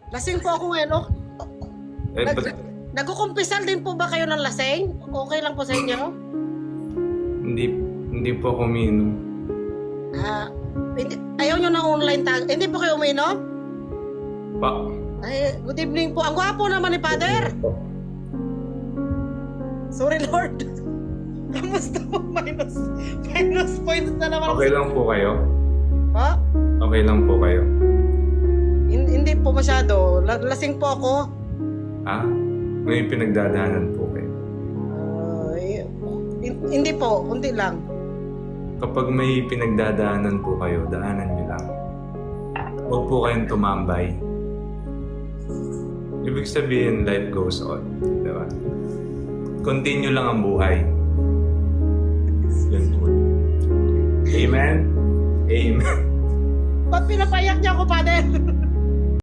Lasing po ako ngayon. Eh, Nag, ba't nagkukumpisal din po ba kayo ng lasing? Okay lang po sa inyo? hindi po ako umiinom? Ayaw nyo ng online tag. Hindi po kayo uminom? Pa. Ay, good evening po. Ang gwapo naman ni Father. Sorry, Lord. Kamusta po? Minus points na naman. Okay lang po kayo? Ha? Okay lang po kayo? Hindi po masyado. Lasing po ako. Ha? May pinagdadaanan po kayo? Hindi po. Unti lang. Kapag may pinagdadaanan po kayo, daanan nyo lang. Huwag po kayong tumambay. Ibig sabihin, life goes on. Diba? Continue lang ang buhay. Yan po. Amen? Amen. Ba't pinapayak niya ako, Father?